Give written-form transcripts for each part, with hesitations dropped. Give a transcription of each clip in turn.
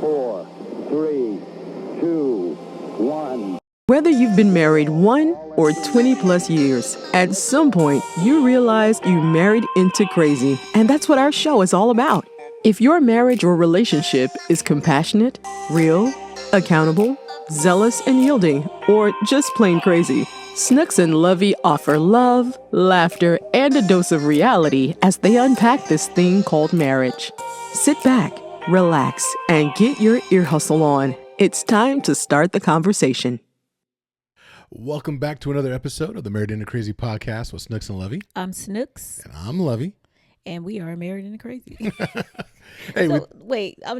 4, 3, 2, 1. Whether you've been married 1 or 20 plus years, at some point you realize you married into crazy. And that's what our show is all about. If your marriage or relationship is compassionate, real, accountable, zealous and yielding, or just plain crazy, Snooks and Levy offer love, laughter, and a dose of reality as they unpack this thing called marriage. Sit back, relax, and get your ear hustle on. It's time to start the conversation. Welcome back to another episode of the Married into Crazy podcast with Snooks and Levy. I'm Snooks. And I'm Levy. And we are Married into Crazy. Hey, so, wait, go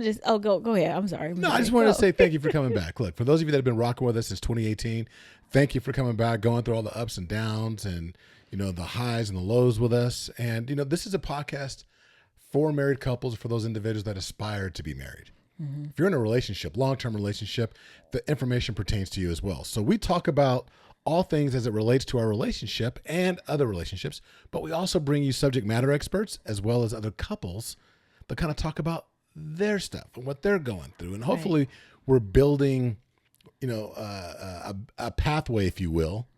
ahead. I'm sorry. I just wanted to say thank you for coming back. Look, for those of you that have been rocking with us since 2018, thank you for coming back, going through all the ups and downs and, the highs and the lows with us. And, this is a podcast for married couples, for those individuals that aspire to be married. Mm-hmm. If you're in a relationship, long-term relationship, the information pertains to you as well. So we talk about all things as it relates to our relationship and other relationships, but we also bring you subject matter experts as well as other couples that kind of talk about their stuff and what they're going through. And hopefully we're building, a pathway, if you will,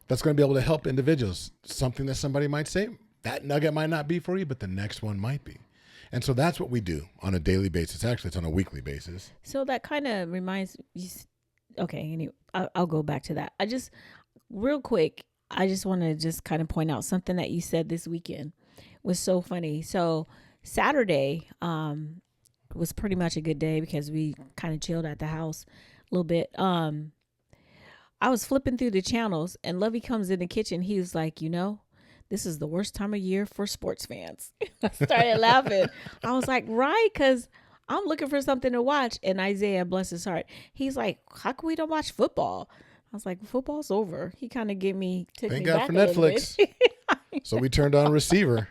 that's going to be able to help individuals. Something that somebody might say, that nugget might not be for you, but the next one might be. And so that's what we do on a daily basis. Actually, it's on a weekly basis. So that kind of reminds me. Okay, anyway, I'll go back to that. Real quick, I just want to just kind of point out something that you said this weekend was so funny. So Saturday was pretty much a good day because we kind of chilled at the house a little bit. I was flipping through the channels and Lovey comes in the kitchen. He was like, this is the worst time of year for sports fans. I started laughing. I was like, right, because I'm looking for something to watch. And Isaiah, bless his heart, he's like, how come we don't watch football? I was like, football's over. He kind of took me Thank back God for a little Netflix. bit. So we turned on receiver.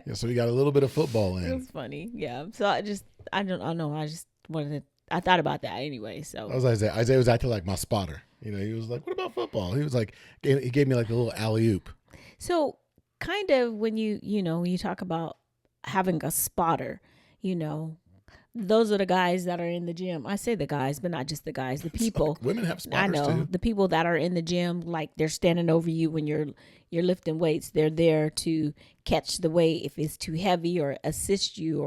Yeah, so we got a little bit of football in. It was funny. Yeah. So I don't know. I thought about that anyway. So I was Isaiah. Isaiah was acting like my spotter. He was like, what about football? He was like, he gave me like a little alley-oop. So kind of when when you talk about having a spotter, those are the guys that are in the gym. I say the guys, but not just the guys, the people. Like women have spotters I know too. The people that are in the gym, like they're standing over you when you're lifting weights. They're there to catch the weight if it's too heavy or assist you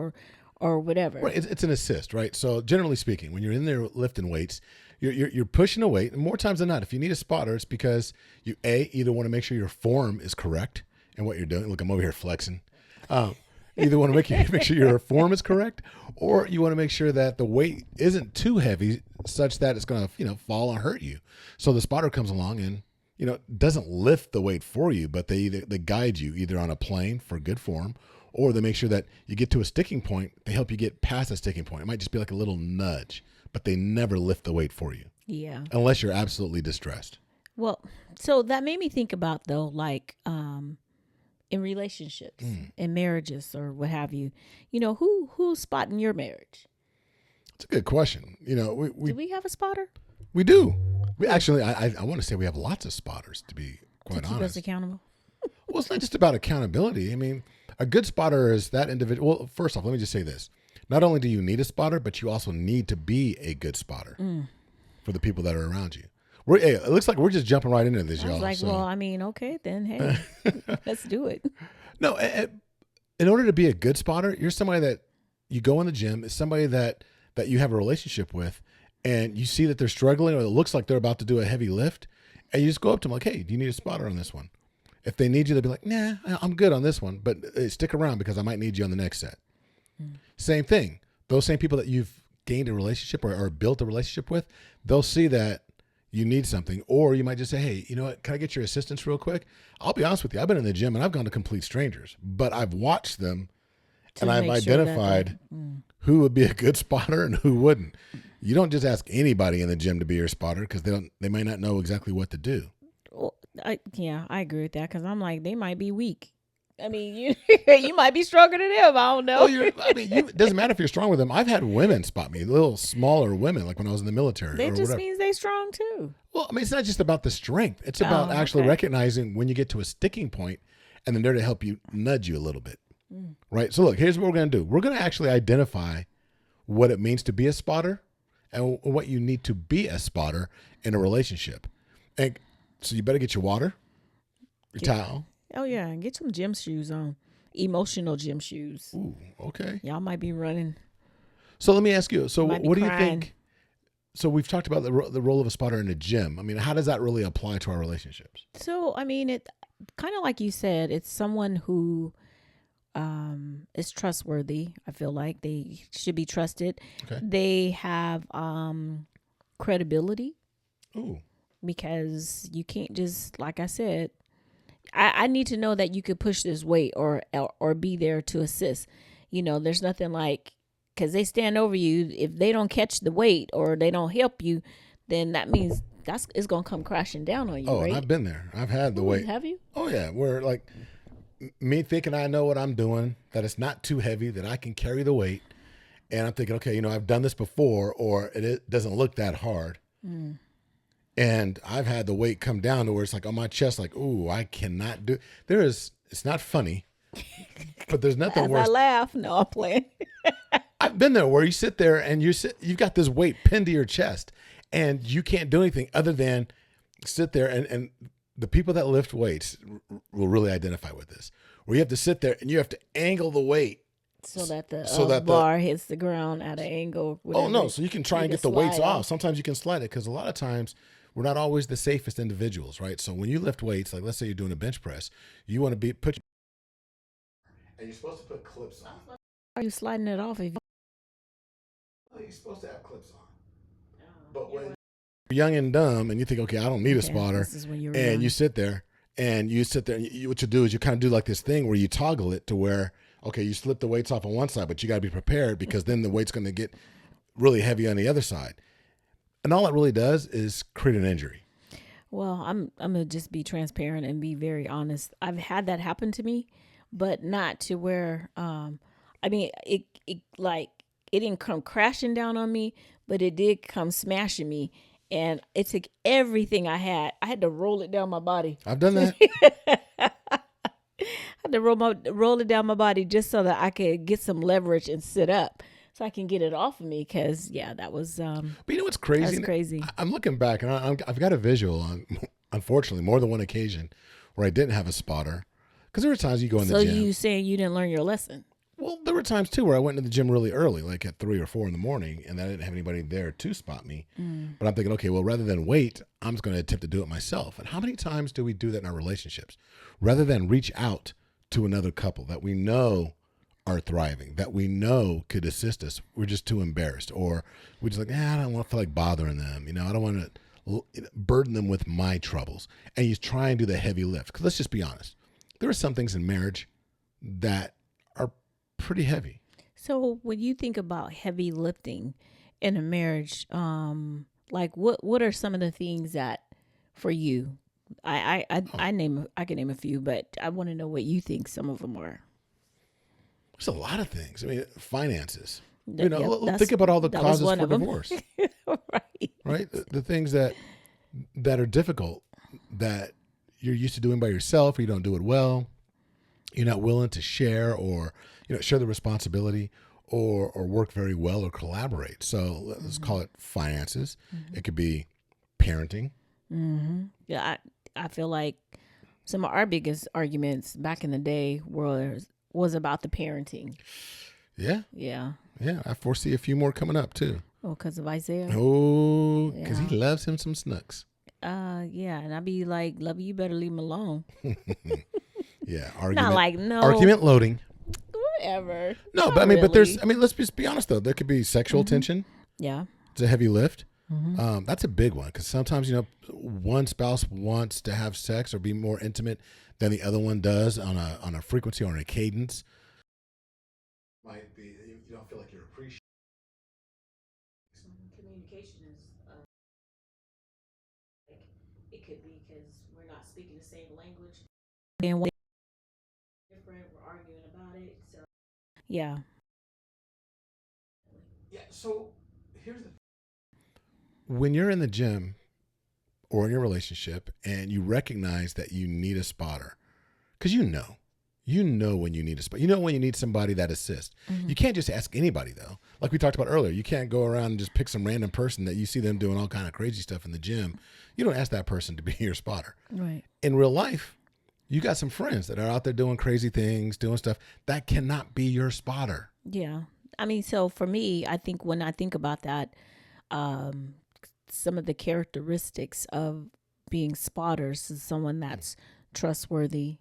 or whatever. Right, it's an assist, right? So generally speaking, when you're in there lifting weights, you're pushing a weight, and more times than not, if you need a spotter, it's because you either want to make sure your form is correct in what you're doing. Look, I'm over here flexing. Either want to make sure your form is correct, or you want to make sure that the weight isn't too heavy such that it's going to fall and hurt you. So the spotter comes along and doesn't lift the weight for you, but they guide you either on a plane for good form, or they make sure that you get to a sticking point. They help you get past a sticking point. It might just be like a little nudge, but they never lift the weight for you. Yeah. Unless you're absolutely distressed. Well, so that made me think about though, like in relationships, in marriages or what have you, who's spotting your marriage? It's a good question. Do we have a spotter? We do. We actually, I want to say we have lots of spotters, to be quite honest. To keep us accountable. Well, it's not just about accountability. I mean, a good spotter is that individual. Well, first off, let me just say this. Not only do you need a spotter, but you also need to be a good spotter for the people that are around you. It looks like we're just jumping right into this, y'all. I was like, okay, then, hey, let's do it. No, in order to be a good spotter, you're somebody that you go in the gym, is somebody that you have a relationship with, and you see that they're struggling or it looks like they're about to do a heavy lift, and you just go up to them like, hey, do you need a spotter on this one? If they need you, they'll be like, nah, I'm good on this one, but stick around because I might need you on the next set. Same thing. Those same people that you've gained a relationship or built a relationship with, they'll see that you need something, or you might just say, hey, you know what? Can I get your assistance real quick? I'll be honest with you. I've been in the gym and I've gone to complete strangers, but I've watched them and I've identified who would be a good spotter and who wouldn't. You don't just ask anybody in the gym to be your spotter because they might not know exactly what to do. Well, I agree with that because I'm like, they might be weak. I mean, you might be stronger than them. I don't know. It doesn't matter if you're strong with them. I've had women spot me, little smaller women, like when I was in the military. That just means they strong too. Well, I mean, it's not just about the strength. It's about actually recognizing when you get to a sticking point, and then they're to help you nudge you a little bit. Right? So look, here's what we're going to do. We're going to actually identify what it means to be a spotter and what you need to be a spotter in a relationship. And so you better get your water, your towel. Oh yeah, and get some gym shoes on. Emotional gym shoes. Ooh, okay. Y'all might be running. So let me ask you. So Might be what do you crying. think? So we've talked about the role of a spotter in the gym. I mean, how does that really apply to our relationships? So I mean, it kind of like you said, it's someone who is trustworthy. I feel like they should be trusted. Okay. They have credibility Ooh. because you can't just, like I said, I need to know that you could push this weight or be there to assist. You know, there's nothing like, because they stand over you. If they don't catch the weight or they don't help you, then that means it's gonna come crashing down on you. Oh, right? and I've been there. I've had the weight. Have you? Oh yeah, where like me thinking I know what I'm doing, that it's not too heavy, that I can carry the weight, and I'm thinking, okay, I've done this before, or it doesn't look that hard. And I've had the weight come down to where it's like on my chest, like, ooh, I cannot do. It's not funny, but there's nothing As worse. I laugh, no, I'm playing. I've been there where you sit there and you've got this weight pinned to your chest and you can't do anything other than sit there. And the people that lift weights will really identify with this, where you have to sit there and you have to angle the weight So that the the bar hits the ground at an angle. Oh no! So you can try and get the weights slide off. Sometimes you can slide it because a lot of times we're not always the safest individuals, right? So when you lift weights, like let's say you're doing a bench press, you want to and you're supposed to put clips on. Are you sliding it off? You're supposed to have clips on. But when you're young and dumb and you think, okay, I don't need a spotter, This is when you're and young. you sit there and what you do is you kind of do like this thing where you toggle it to where, okay, you slip the weights off on one side, but you got to be prepared because then the weight's going to get really heavy on the other side. And all it really does is create an injury. Well, I'm gonna just be transparent and be very honest. I've had that happen to me, but not to where I mean it didn't come crashing down on me, but it did come smashing me, and it took everything I had. I had to roll it down my body. I've done that. I had to roll it down my body just so that I could get some leverage and sit up, so I can get it off of me. Because that was But you know what's crazy? That's crazy. I'm looking back and I've got a visual on, unfortunately, more than one occasion where I didn't have a spotter. Because there were times you go in the gym. So you saying you didn't learn your lesson? Well, there were times too where I went into the gym really early, like at 3 or 4 in the morning, and I didn't have anybody there to spot me. But I'm thinking, okay, well, rather than wait, I'm just going to attempt to do it myself. And how many times do we do that in our relationships? Rather than reach out to another couple that we know are thriving, that we know could assist us, we're just too embarrassed, or we're just like, I don't want to feel like bothering them. I don't want to burden them with my troubles. And you try and do the heavy lift. Because let's just be honest. There are some things in marriage that are pretty heavy. So when you think about heavy lifting in a marriage, like what are some of the things that for you? I can name a few, but I want to know what you think some of them are. There's a lot of things. I mean, finances. Yep, think about all the that was causes one for of 'em. divorce. Right. Right? The things that are difficult that you're used to doing by yourself, or you don't do it well. You're not willing to share or share the responsibility or work very well or collaborate. So let's call it finances. It could be parenting. Yeah, I feel like some of our biggest arguments back in the day was about the parenting. Yeah. Yeah. Yeah. I foresee a few more coming up too. Oh, because of Isaiah. Oh, because Yeah. he loves him some Snooks. Yeah, and I'd be like, "Love you, better leave him alone." Yeah. Argument. Not like no Argument loading. whatever. No, Not but really. let's just be honest though. There could be sexual tension. Yeah. It's a heavy lift. That's a big one because sometimes one spouse wants to have sex or be more intimate than the other one does on a frequency or on a cadence. Might be you don't feel like you're appreciated. Communication is like it could be because we're not speaking the same language. And different, we're arguing about it. So yeah. Yeah. So here's the thing. When you're in the gym or in your relationship and you recognize that you need a spotter, because You know when you need a spot. You know when you need somebody that assists. You can't just ask anybody though. Like we talked about earlier, you can't go around and just pick some random person that you see them doing all kind of crazy stuff in the gym. You don't ask that person to be your spotter. Right. In real life, you got some friends that are out there doing crazy things, doing stuff that cannot be your spotter. Yeah. I mean, so for me, I think when I think about that, some of the characteristics of being spotters is someone that's trustworthy.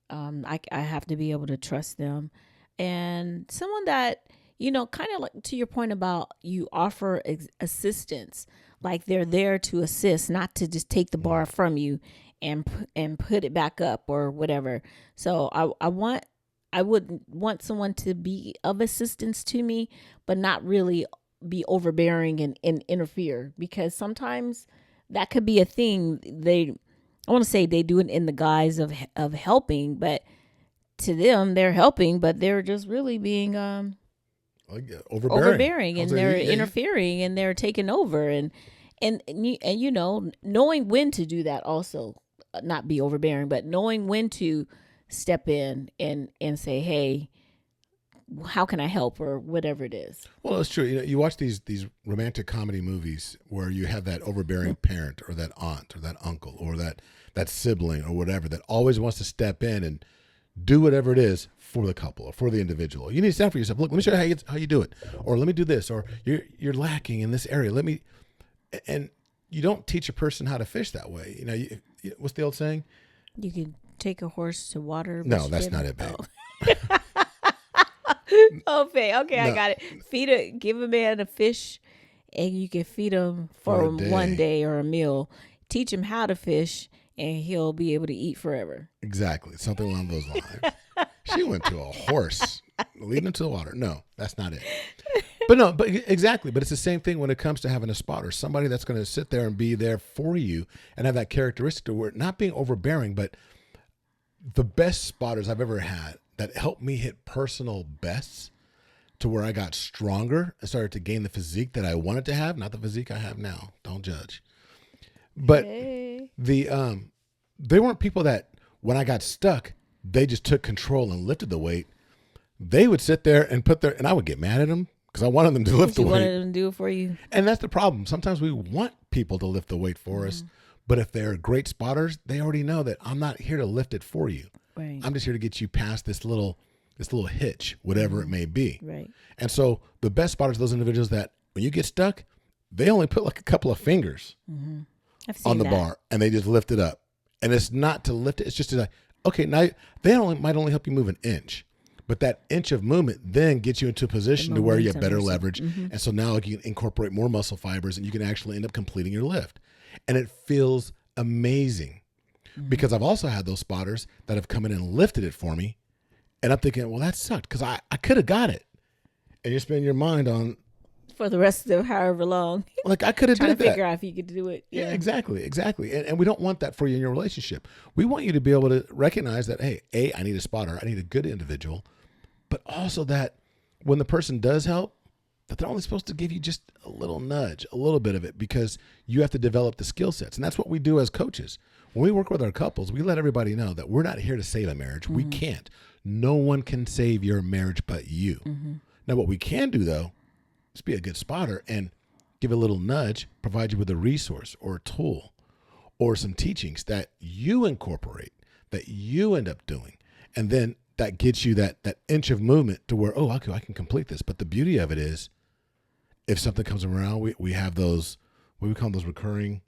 I have to be able to trust them, and someone that, kind of like to your point about you offer assistance, like they're there to assist, not to just take the bar from you and put it back up or whatever. So I would want someone to be of assistance to me, but not really be overbearing and interfere, because sometimes that could be a thing. I want to say they do it in the guise of helping, but to them they're helping, but they're just really being overbearing, and they're interfering and they're taking over, and knowing when to do that also, not be overbearing, but knowing when to step in and say, hey, how can I help, or whatever it is. Well, it's true. You watch these romantic comedy movies where you have that overbearing parent or that aunt or that uncle or that sibling or whatever that always wants to step in and do whatever it is for the couple or for the individual. You need to stand for yourself. Look, let me show you how you do it, or let me do this, or you're lacking in this area. And you don't teach a person how to fish that way. What's the old saying? You can take a horse to water. No, that's not it, babe. Okay, No. I got it. Give a man a fish, and you can feed him for one day or a meal. Teach him how to fish, and he'll be able to eat forever. Exactly, something along those lines. She went to a horse, leading him to the water. No, that's not it. But exactly. But it's the same thing when it comes to having a spotter, somebody that's going to sit there and be there for you and have that characteristic to where not being overbearing, but the best spotters I've ever had that helped me hit personal bests to where I got stronger and started to gain the physique that I wanted to have, not the physique I have now. Don't judge. But they weren't people that when I got stuck, they just took control and lifted the weight. They would sit there and and I would get mad at them because I wanted them to lift the weight. You wanted them to do it for you. And that's the problem. Sometimes we want people to lift the weight for us, but if they're great spotters, they already know that I'm not here to lift it for you. Right. I'm just here to get you past this little hitch, whatever it may be. Right. And so the best spotters are those individuals that when you get stuck, they only put like a couple of fingers on the bar and they just lift it up. And it's not to lift it. It's just to like, okay, now they might only help you move an inch, but that inch of movement then gets you into a position to where you have better leverage. And so now you can incorporate more muscle fibers and you can actually end up completing your lift. And it feels amazing. Because I've also had those spotters that have come in and lifted it for me. And I'm thinking, well, that sucked because I could have got it. And you spend your mind on. For the rest of however long. Like I could have did that. Trying to figure out if you could do it. Yeah, exactly. And we don't want that for you in your relationship. We want you to be able to recognize that, hey, I need a spotter. I need a good individual. But also that when the person does help, that they're only supposed to give you just a little nudge, a little bit of it, because you have to develop the skill sets. And that's what we do as coaches. When we work with our couples, we let everybody know that we're not here to save a marriage. We can't. No one can save your marriage but you. Now, what we can do, though, is be a good spotter and give a little nudge, provide you with a resource or a tool or some teachings that you incorporate, that you end up doing. And then that gets you that inch of movement to where, I can complete this. But the beauty of it is, if something comes around, we have those, what we call those recurring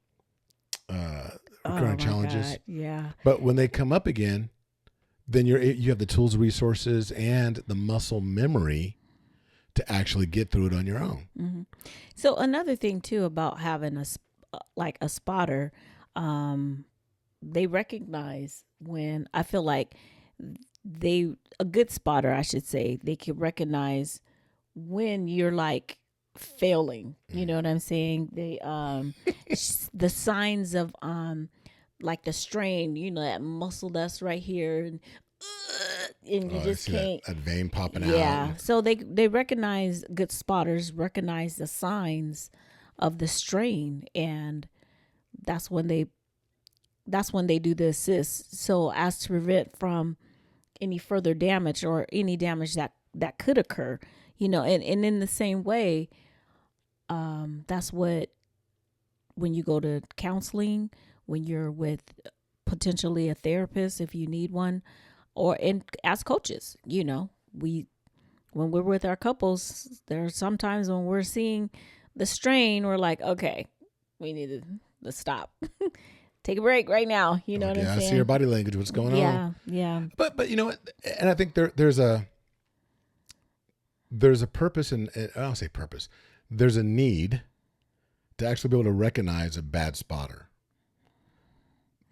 challenges. God. Yeah. But when they come up again, then you have the tools, resources, and the muscle memory to actually get through it on your own. So another thing too about having a spotter, they recognize when, I feel like a good spotter, I should say, they can recognize when you're like failing. You know what I'm saying? They the signs of like the strain, that muscle that's right here, and you just can't. That vein popping out. Yeah. So they recognize, good spotters recognize the signs of the strain, and that's when they do the assist. So as to prevent from any further damage or any damage that could occur, and in the same way, that's what, when you go to counseling, when you're with potentially a therapist, if you need one, or as coaches, when we're with our couples, there are sometimes when we're seeing the strain, we're like, okay, we need to stop. Take a break right now. You know what I'm saying? I see your body language. What's going on? Yeah. But you know what? And I think there's a purpose, and I don't say purpose. There's a need to actually be able to recognize a bad spotter.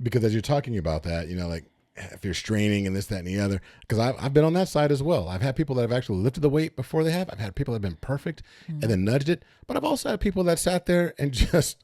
Because as you're talking about that, like if you're straining and this, that, and the other, because I've been on that side as well. I've had people that have actually lifted the weight before they have. I've had people that have been perfect and then nudged it. But I've also had people that sat there and just,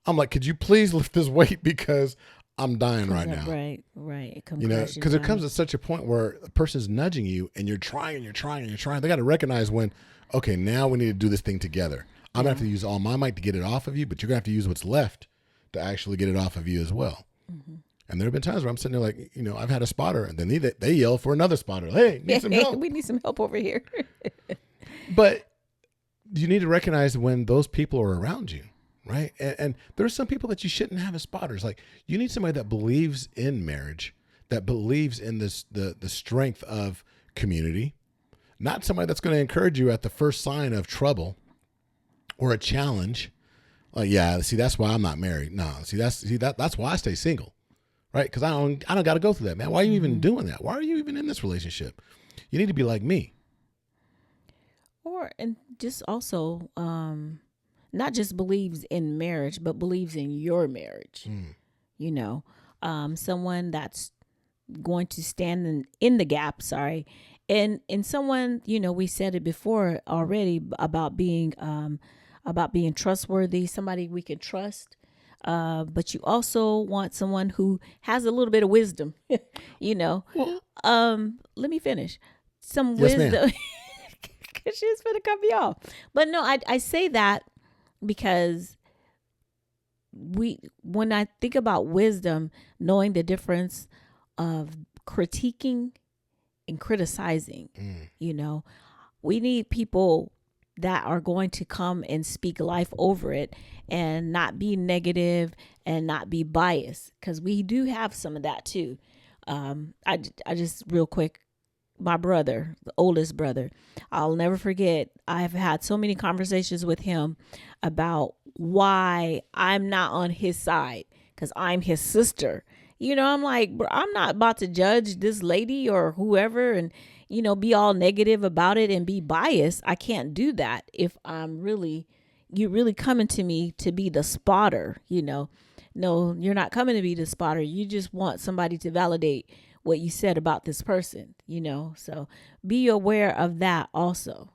I'm like, could you please lift this weight because I'm dying right now. Right. Because it comes to such a point where a person's nudging you and you're trying and you're trying and you're trying. They got to recognize when, okay, now we need to do this thing together. I'm going to have to use all my might to get it off of you, but you're going to have to use what's left to actually get it off of you as well. Mm-hmm. And there have been times where I'm sitting there like, I've had a spotter and then they yell for another spotter. Hey, need some help. We need some help over here. But you need to recognize when those people are around you, right? And there are some people that you shouldn't have as spotters. Like, you need somebody that believes in marriage, that believes in this the strength of community, not somebody that's going to encourage you at the first sign of trouble or a challenge. Like, yeah, see, that's why I'm not married. No, that's why I stay single. Right? Because I don't got to go through that, man. Why are you even doing that? Why are you even in this relationship? You need to be like me. And just also, not just believes in marriage, but believes in your marriage. Someone that's going to stand in the gap. And someone, we said it before already about being trustworthy, somebody we can trust. But you also want someone who has a little bit of wisdom, Well, let me finish. Some wisdom, because she's going to cut me off. But no, I say that because when I think about wisdom, knowing the difference of critiquing and criticizing, we need people that are going to come and speak life over it and not be negative and not be biased, because we do have some of that too. I just real quick, my brother, the oldest brother, I'll never forget, I've had so many conversations with him about why I'm not on his side, because I'm his sister. I'm like, bro, I'm not about to judge this lady or whoever and be all negative about it and be biased. I can't do that if you're really coming to me to be the spotter, No, you're not coming to be the spotter. You just want somebody to validate what you said about this person, So be aware of that also.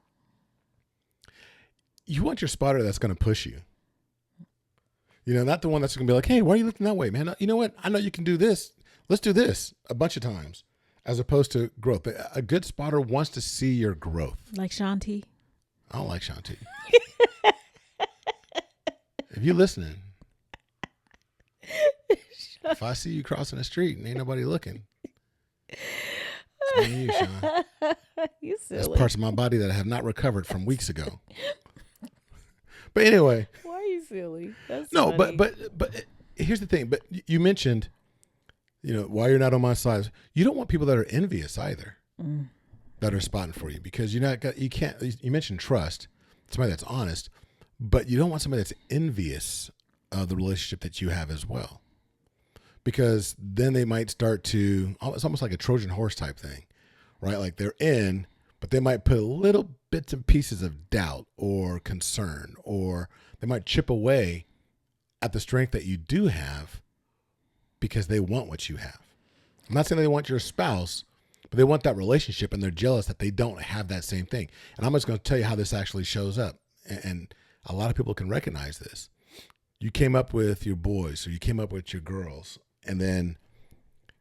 You want your spotter that's going to push you. Not the one that's going to be like, hey, why are you looking that way, man? You know what? I know you can do this. Let's do this a bunch of times. As opposed to growth. A good spotter wants to see your growth. Like Shanti? I don't like Shanti. If you're listening, if I see you crossing the street and ain't nobody looking, it's on you, Sean. You silly. There's parts of my body that I have not recovered from weeks ago. But anyway. Why are you silly? That's no, funny. but here's the thing. But you mentioned, why you're not on my side. You don't want people that are envious either, that are spotting for you, because you mentioned trust, somebody that's honest, but you don't want somebody that's envious of the relationship that you have as well, because then they might start to, it's almost like a Trojan horse type thing, right? Like they're in, but they might put little bits and pieces of doubt or concern, or they might chip away at the strength that you do have, because they want what you have. I'm not saying they want your spouse, but they want that relationship, and they're jealous that they don't have that same thing. And I'm just going to tell you how this actually shows up. And a lot of people can recognize this. You came up with your boys, or you came up with your girls, and then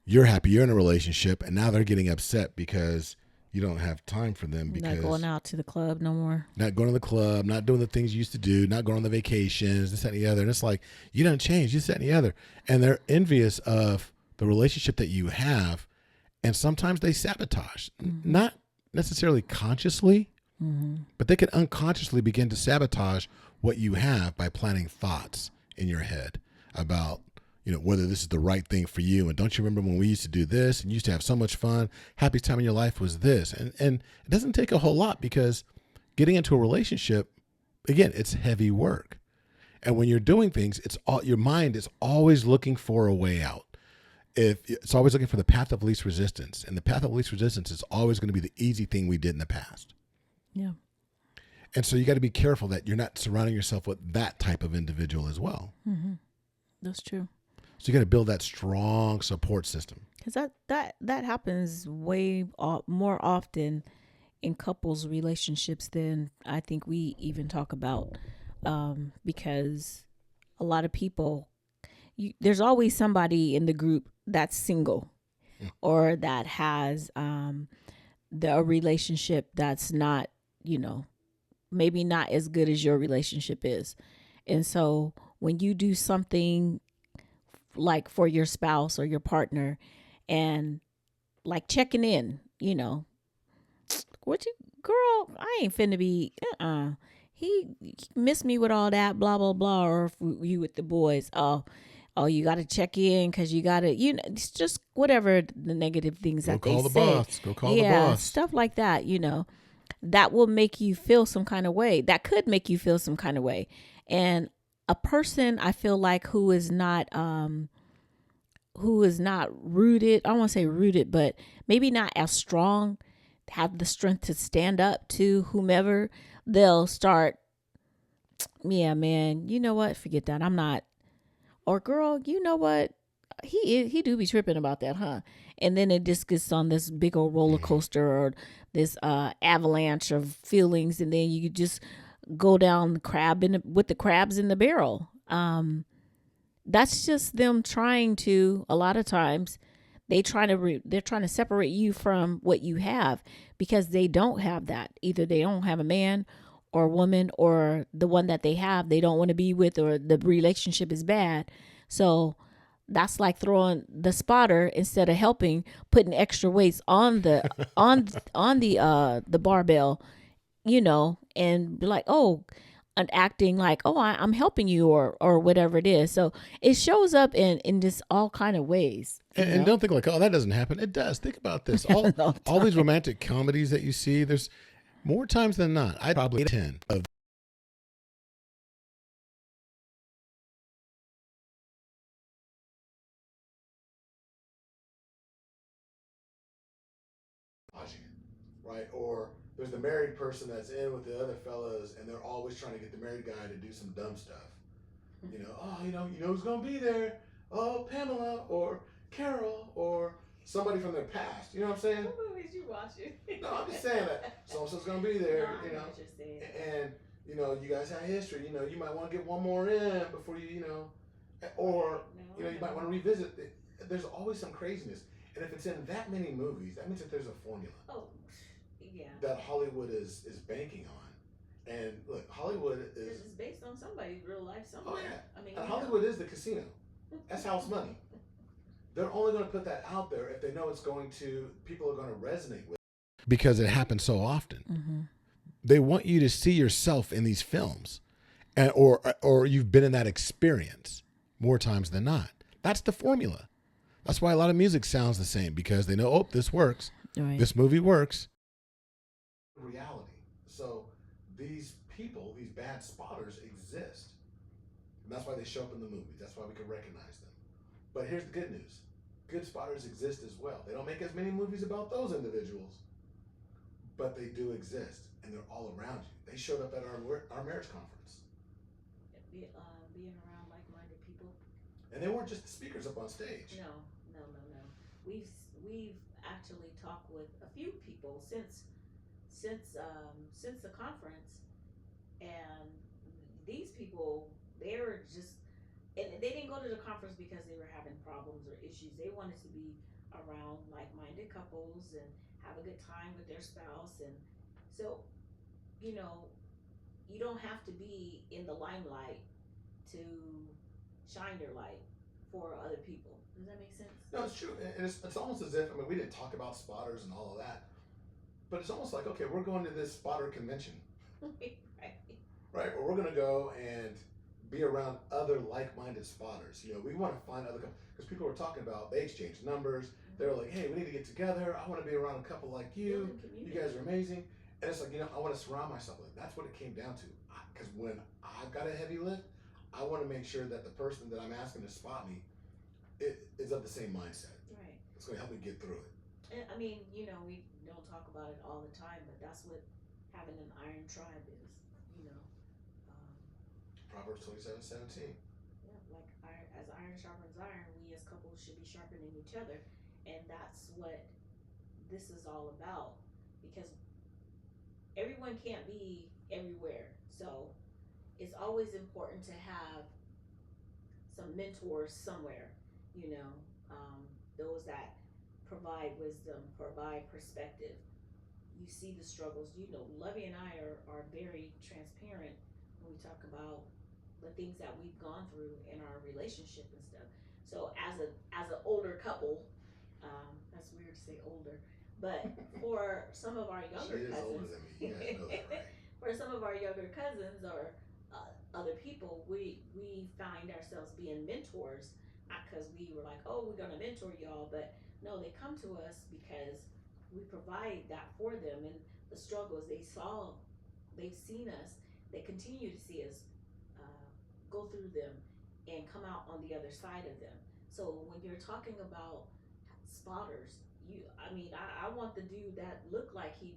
you're happy, you're in a relationship, and now they're getting upset because you don't have time for them, because not going out to the club no more. Not going to the club, not doing the things you used to do, not going on the vacations, this, that, and the other. And it's like, you don't change, this, that, and the other. And they're envious of the relationship that you have, And sometimes they sabotage, Mm-hmm. not necessarily consciously, Mm-hmm. but they can unconsciously begin to sabotage what you have by planting thoughts in your head about, whether this is the right thing for you. And don't you remember when we used to do this and used to have so much fun? Happiest time in your life was this. And it doesn't take a whole lot, because getting into a relationship, again, it's heavy work. And when you're doing things, your mind is always looking for a way out. If it's always looking for the path of least resistance, and the path of least resistance is always going to be the easy thing we did in the past. Yeah. And so you got to be careful that you're not surrounding yourself with that type of individual as well. Mm-hmm. That's true. So you got to build that strong support system. Because that happens more often in couples relationships than I think we even talk about. Because a lot of people, there's always somebody in the group that's single or that has a relationship that's not, maybe not as good as your relationship is. And so when you do something like for your spouse or your partner, and like checking in, what you, girl, I ain't finna be, he missed me with all that, blah, blah, blah. Or if you with the boys, oh, you got to check in because you got to, it's just whatever the negative things Go that call they the say. boss. Go call the boss. Stuff like that, that will make you feel some kind of way. That could make you feel some kind of way. And a person, I feel like, who is not rooted, I don't want to say rooted, but maybe not as strong, have the strength to stand up to whomever, they'll start, yeah, man, you know what? Forget that. I'm not. Or girl, you know what? He do be tripping about that, huh? And then it just gets on this big old roller coaster or this avalanche of feelings, and then you just go down with the crabs in the barrel. That's just them trying to. A lot of times, they're trying to separate you from what you have, because they don't have that. Either they don't have a man or a woman, or the one that they have they don't want to be with, or the relationship is bad. So that's like throwing the spotter instead of helping, putting extra weights on the on the barbell, and be like, oh, and acting like, oh, I'm helping you, or whatever it is. So it shows up in just all kind of ways. And don't think like, oh, that doesn't happen. It does. Think about this. All these romantic comedies that you see, there's more times than not, I'd probably 10 of right? Or there's the married person that's in with the other fellas, and they're always trying to get the married guy to do some dumb stuff. Who's gonna be there? Oh, Pamela or Carol or somebody from their past. You know what I'm saying? What movies you watching? No, I'm just saying that so and so's gonna be there. No, I know what you're saying. And you guys have history. You might want to get one more in before or you might want to revisit. There's always some craziness, and if it's in that many movies, that means that there's a formula. Oh, yeah. That Hollywood is banking on. And look, Hollywood is. It's based on somebody's real life somewhere. Oh yeah. I mean, and Hollywood is the casino. That's house money. They're only going to put that out there if they know people are going to resonate with it. Because it happens so often. Mm-hmm. They want you to see yourself in these films, or you've been in that experience more times than not. That's the formula. That's why a lot of music sounds the same, because they know, oh, this works. Right. This movie works. Reality. So these people, these bad spotters exist. And that's why they show up in the movies. That's why we can recognize them. But here's the good news. Good spotters exist as well. They don't make as many movies about those individuals, but they do exist, and they're all around you. They showed up at our marriage conference. Being around like-minded people. And they weren't just the speakers up on stage. No. We've actually talked with a few people since the conference, and these people, they're just, and they didn't go to the conference because they were having problems or issues. They wanted to be around like-minded couples and have a good time with their spouse. And so, you don't have to be in the limelight to shine your light for other people. Does that make sense? No, it's true, and it's almost as if, I mean, we didn't talk about spotters and all of that, but it's almost like, okay, we're going to this spotter convention, Right. right? Or we're going to go and be around other like-minded spotters. You know, we want to find other, because people were talking about, they exchanged numbers. They were like, hey, we need to get together. I want to be around a couple like you. You guys are amazing. And it's like, you know, I want to surround myself with. That's what it came down to. Because when I've got a heavy lift, I want to make sure that the person that I'm asking to spot me is of the same mindset. Right. It's going to help me get through it. And, I mean, you know, we don't talk about it all the time, but that's what having an iron tribe is, you know. Proverbs 27:17. Yeah, like as iron sharpens iron, we as couples should be sharpening each other. And that's what this is all about, because everyone can't be everywhere. So it's always important to have some mentors somewhere, you know, those that provide wisdom, provide perspective. You see the struggles. You know, Levy and I are very transparent when we talk about the things that we've gone through in our relationship and stuff. So as an older couple, that's weird to say older, but for some of our younger She is cousins, older than me. You guys know that, right? for some of our younger cousins or other people, we find ourselves being mentors, not because we were like, oh, we're gonna mentor y'all, but no, they come to us because we provide that for them, and the struggles they've seen us, they continue to see us go through them and come out on the other side of them. So when you're talking about spotters, I want the dude that looked like he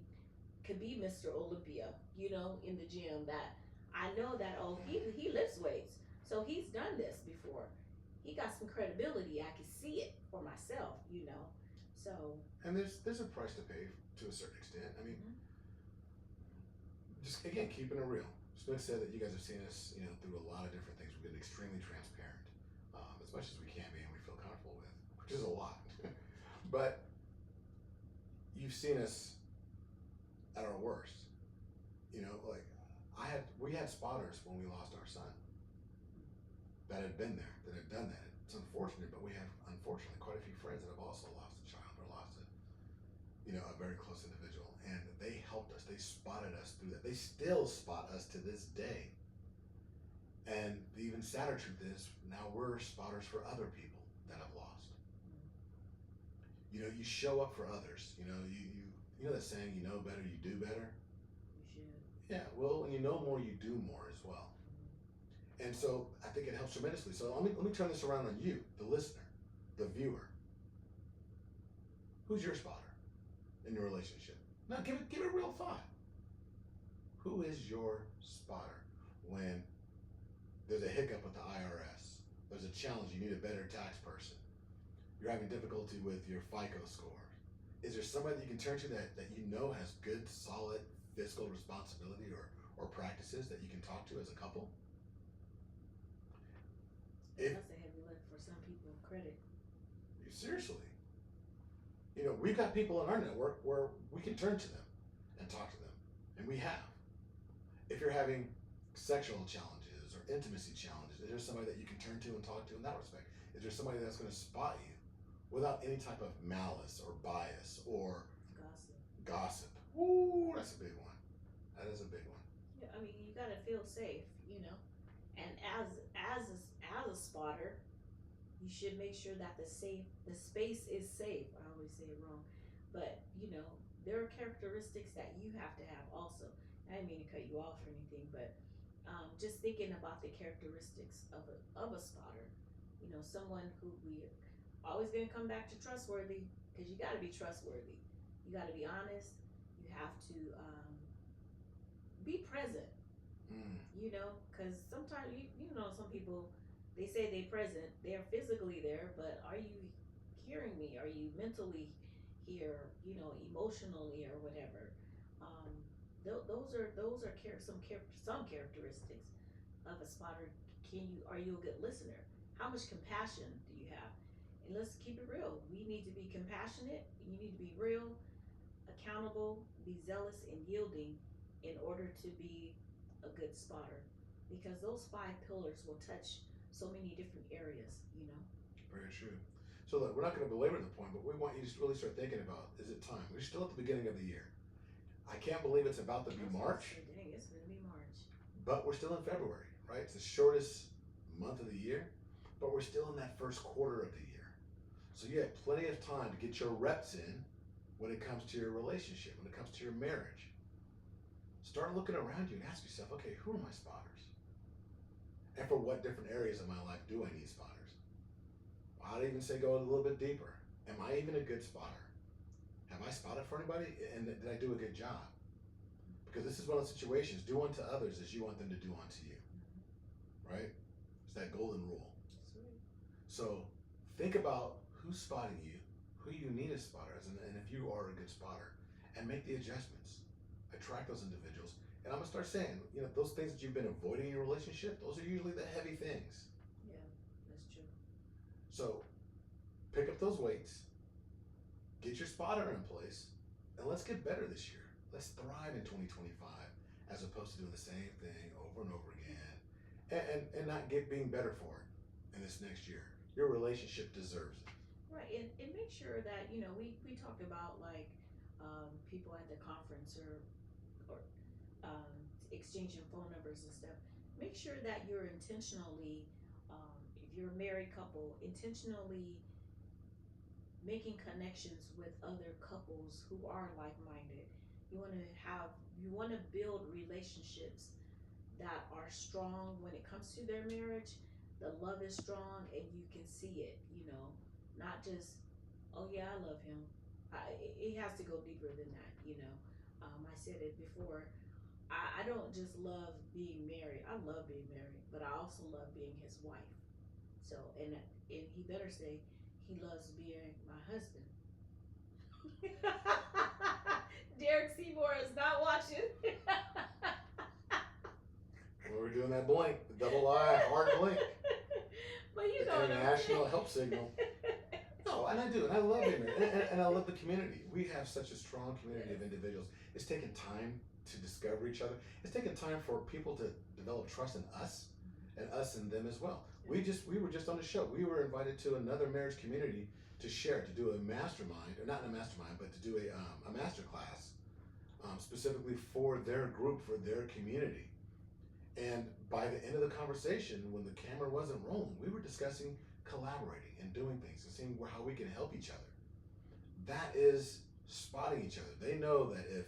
could be Mr. Olympia, you know, in the gym, that I know that, oh, he lifts weights, so he's done this before. He got some credibility. I can see it for myself, you know. So. And there's a price to pay to a certain extent. I mean, just again, keeping it real. Smith said that you guys have seen us, you know, through a lot of different things. We've been extremely transparent, as much as we can be, and we feel comfortable with, which is a lot. But you've seen us at our worst. You know, like we had spotters when we lost our son that had been there, that had done that. It's unfortunate, but we have, unfortunately, quite a few friends that have also lost a child or lost a very close individual, and they helped us. They spotted us through that. They still spot us to this day. And the even sadder truth is, now we're spotters for other people that have lost. You know, you show up for others. You know, you know that saying, you know better, you do better. You should. Yeah, well, when you know more, you do more as well. And so I think it helps tremendously. So let me turn this around on you, the listener, the viewer. Who's your spotter in your relationship? Now give it real thought. Who is your spotter when there's a hiccup with the IRS? There's a challenge, you need a better tax person. You're having difficulty with your FICO score. Is there somebody that you can turn to that you know has good, solid fiscal responsibility or practices that you can talk to as a couple? That's a heavy lift for some people. Credit. Seriously. You know, we've got people in our network where we can turn to them and talk to them. And we have. If you're having sexual challenges or intimacy challenges, is there somebody that you can turn to and talk to in that respect? Is there somebody that's going to spot you without any type of malice or bias or gossip? Ooh, that's a big one. That is a big one. Yeah, I mean, you got to feel safe, you know. And as a spotter, you should make sure that the space is safe. I always say it wrong, but you know, there are characteristics that you have to have also. I didn't mean to cut you off or anything, but just thinking about the characteristics of a spotter. You know, someone who we always gonna come back to trustworthy, because you got to be trustworthy. You got to be honest. You have to be present. You know, because sometimes you know, some people, they say they're present, they're physically there, but are you hearing me? Are you mentally here? You know, emotionally or whatever. Those are some characteristics of a spotter. Are you a good listener? How much compassion do you have? And let's keep it real. We need to be compassionate. You need to be real, accountable, be zealous and yielding in order to be a good spotter, because those 5 pillars will touch so many different areas, you know. Very true. So look, we're not going to belabor the point, but we want you to really start thinking about, is it time? We're still at the beginning of the year. I can't believe it's about to be March. Dang, it's going to be March. But we're still in February, right? It's the shortest month of the year, but we're still in that first quarter of the year. So you have plenty of time to get your reps in when it comes to your relationship, when it comes to your marriage. Start looking around you and ask yourself, okay, who are my spotters? And for what different areas of my life do I need spotters? I'd even say go a little bit deeper. Am I even a good spotter? Have I spotted for anybody? And did I do a good job? Because this is one of the situations, do unto others as you want them to do unto you. Right? It's that golden rule. So think about who's spotting you, who you need as spotters, and if you are a good spotter, and make the adjustments. Attract those individuals. And I'm going to start saying, those things that you've been avoiding in your relationship, those are usually the heavy things. Yeah, that's true. So pick up those weights, get your spotter in place, and let's get better this year. Let's thrive in 2025 as opposed to doing the same thing over and over again and not being better for it in this next year. Your relationship deserves it. Right, and make sure that, we talked about like people at the conference or exchanging phone numbers and stuff. Make sure that you're intentionally, if you're a married couple, intentionally making connections with other couples who are like-minded. You want to build relationships that are strong when it comes to their marriage. The love is strong and you can see it, not just, oh yeah, I love him. It has to go deeper than that, I said it before. I don't just love being married. I love being married, but I also love being his wife. So, and he better say he loves being my husband. Derek Seymour is not watching. Well, we're doing that blink, the double eye, hard blink. But you The know, international help signal. No, and I do, and I love it, and I love the community. We have such a strong community of individuals. It's taken time to discover each other. It's taken time for people to develop trust in us, and us in them as well. We were just on the show. We were invited to another marriage community to share, to do a mastermind, or not a mastermind, but to do a master class specifically for their group, for their community. And by the end of the conversation, when the camera wasn't rolling, we were discussing collaborating and doing things and seeing how we can help each other. That is spotting each other. They know that if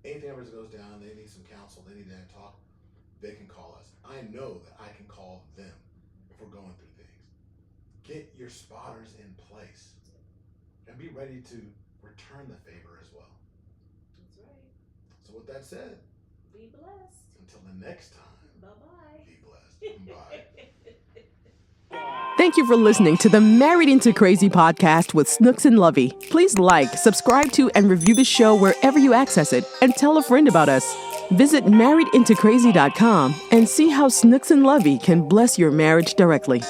anything ever goes down, they need some counsel, they need to talk, they can call us. I know that I can call them if we're going through things. Get your spotters in place and be ready to return the favor as well. That's right. So with that said, be blessed. Until the next time. Bye-bye. Be blessed. Bye. Thank you for listening to the Married into Crazy podcast with Snooks and Levy. Please like, subscribe to, and review the show wherever you access it, and tell a friend about us. Visit marriedintocrazy.com and see how Snooks and Levy can bless your marriage directly.